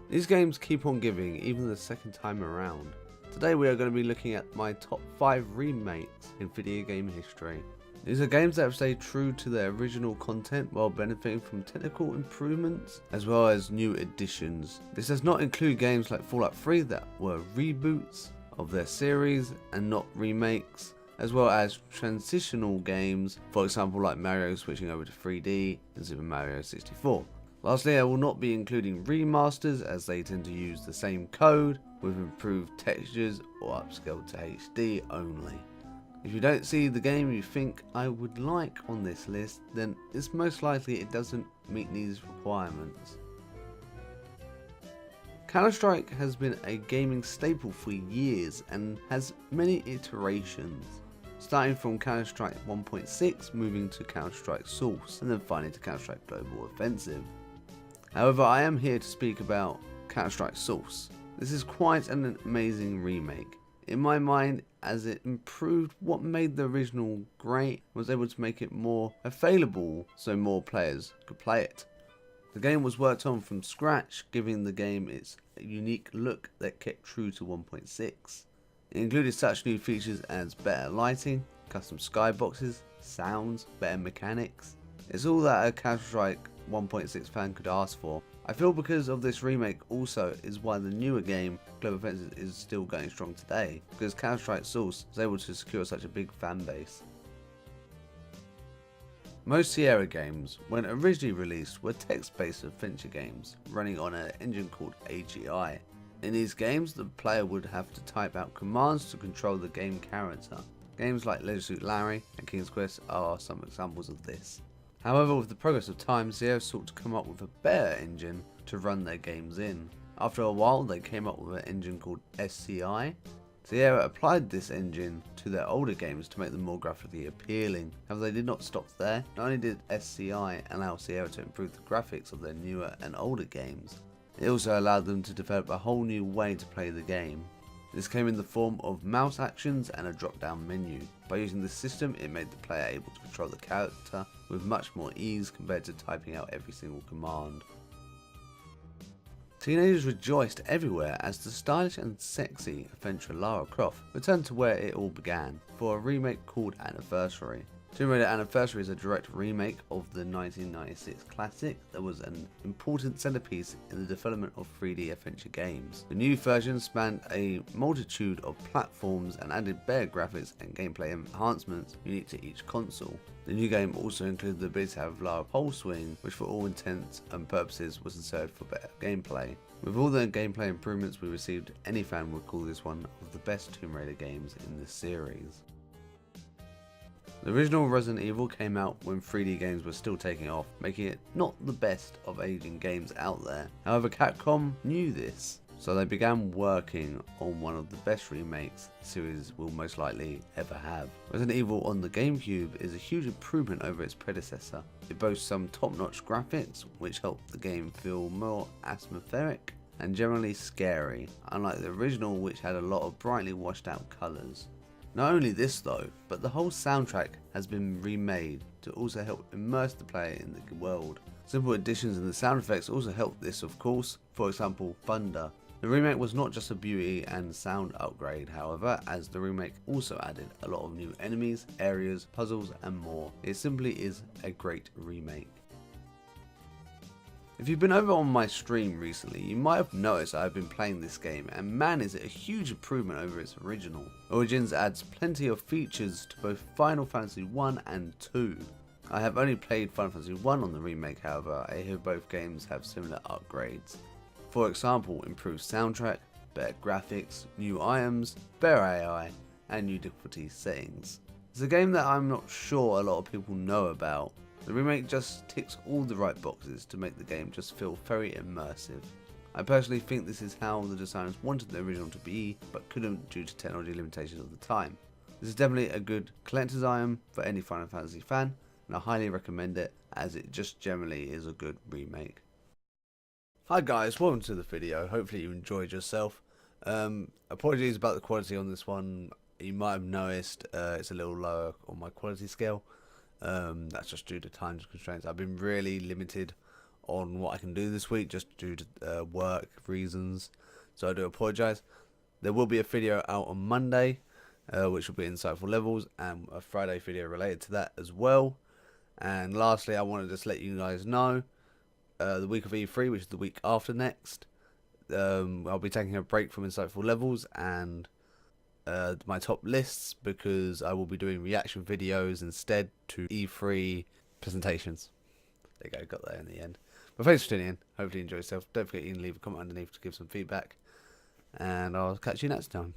These games keep on giving even the second time around. Today we are going to be looking at my top 5 remakes in video game history. These are games that have stayed true to their original content while benefiting from technical improvements as well as new additions. This does not include games like Fallout 3 that were reboots of their series and not remakes, as well as transitional games, for example like Mario switching over to 3D and Super Mario 64. Lastly, I will not be including remasters as they tend to use the same code with improved textures or upscaled to HD only. If you don't see the game you think I would like on this list, then it's most likely it doesn't meet these requirements. Counter-Strike has been a gaming staple for years and has many iterations, starting from Counter-Strike 1.6, moving to Counter-Strike Source, and then finally to Counter-Strike Global Offensive. However, I am here to speak about Counter-Strike Source. This is quite an amazing remake. In my mind, as it improved what made the original great, was able to make it more available so more players could play it. The game was worked on from scratch, giving the game its unique look that kept true to 1.6. It included such new features as better lighting, custom skyboxes, sounds, better mechanics. It's all that a Counter-Strike 1.6 fan could ask for. I feel because of this remake also is why the newer game, Global Offensive, is still going strong today, because Counter-Strike Source was able to secure such a big fan base. Most Sierra games, when originally released, were text-based adventure games, running on an engine called AGI. In these games, the player would have to type out commands to control the game character. Games like Leisure Suit Larry and King's Quest are some examples of this. However, with the progress of time, Sierra sought to come up with a better engine to run their games in. After a while, they came up with an engine called SCI. Sierra applied this engine to their older games to make them more graphically appealing. However, they did not stop there. Not only did SCI allow Sierra to improve the graphics of their newer and older games, it also allowed them to develop a whole new way to play the game. This came in the form of mouse actions and a drop-down menu. By using this system, it made the player able to control the character with much more ease compared to typing out every single command. Teenagers rejoiced everywhere as the stylish and sexy adventurer Lara Croft returned to where it all began for a remake called Anniversary. Tomb Raider Anniversary is a direct remake of the 1996 classic that was an important centerpiece in the development of 3D adventure games. The new version spanned a multitude of platforms and added better graphics and gameplay enhancements unique to each console. The new game also included the ability to have Lara pole swing, which for all intents and purposes was inserted for better gameplay. With all the gameplay improvements we received, any fan would call this one of the best Tomb Raider games in this series. The original Resident Evil came out when 3D games were still taking off, making it not the best of aging games out there. However, Capcom knew this, so they began working on one of the best remakes the series will most likely ever have. Resident Evil on the GameCube is a huge improvement over its predecessor. It boasts some top-notch graphics, which help the game feel more atmospheric and generally scary, unlike the original which had a lot of brightly washed out colours. Not only this though, but the whole soundtrack has been remade to also help immerse the player in the world. Simple additions in the sound effects also help this, of course, for example thunder. The remake was not just a beauty and sound upgrade, however, as the remake also added a lot of new enemies, areas, puzzles and more. It simply is a great remake. If you've been over on my stream recently, you might have noticed I've been playing this game, and man is it a huge improvement over its original. Origins adds plenty of features to both Final Fantasy 1 and 2. I have only played Final Fantasy 1 on the remake, however, I hear both games have similar upgrades. For example, improved soundtrack, better graphics, new items, better AI, and new difficulty settings. It's a game that I'm not sure a lot of people know about. The remake just ticks all the right boxes to make the game just feel very immersive. I personally think this is how the designers wanted the original to be, but couldn't due to technology limitations of the time. This is definitely a good collector's item for any Final Fantasy fan, and I highly recommend it as it just generally is a good remake. Hi guys, welcome to the video. Hopefully you enjoyed yourself. Apologies about the quality on this one. You might have noticed it's a little lower on my quality scale. That's just due to time constraints. I've been really limited on what I can do this week, just due to work reasons. So I do apologise. There will be a video out on Monday, which will be Insightful Levels, and a Friday video related to that as well. And lastly, I want to just let you guys know, the week of E3, which is the week after next, I'll be taking a break from Insightful Levels and my top lists, because I will be doing reaction videos instead to E3 presentations. There you go, got there in the end. But thanks for tuning in. Hopefully you enjoy yourself. Don't forget you can leave a comment underneath to give some feedback. And I'll catch you next time.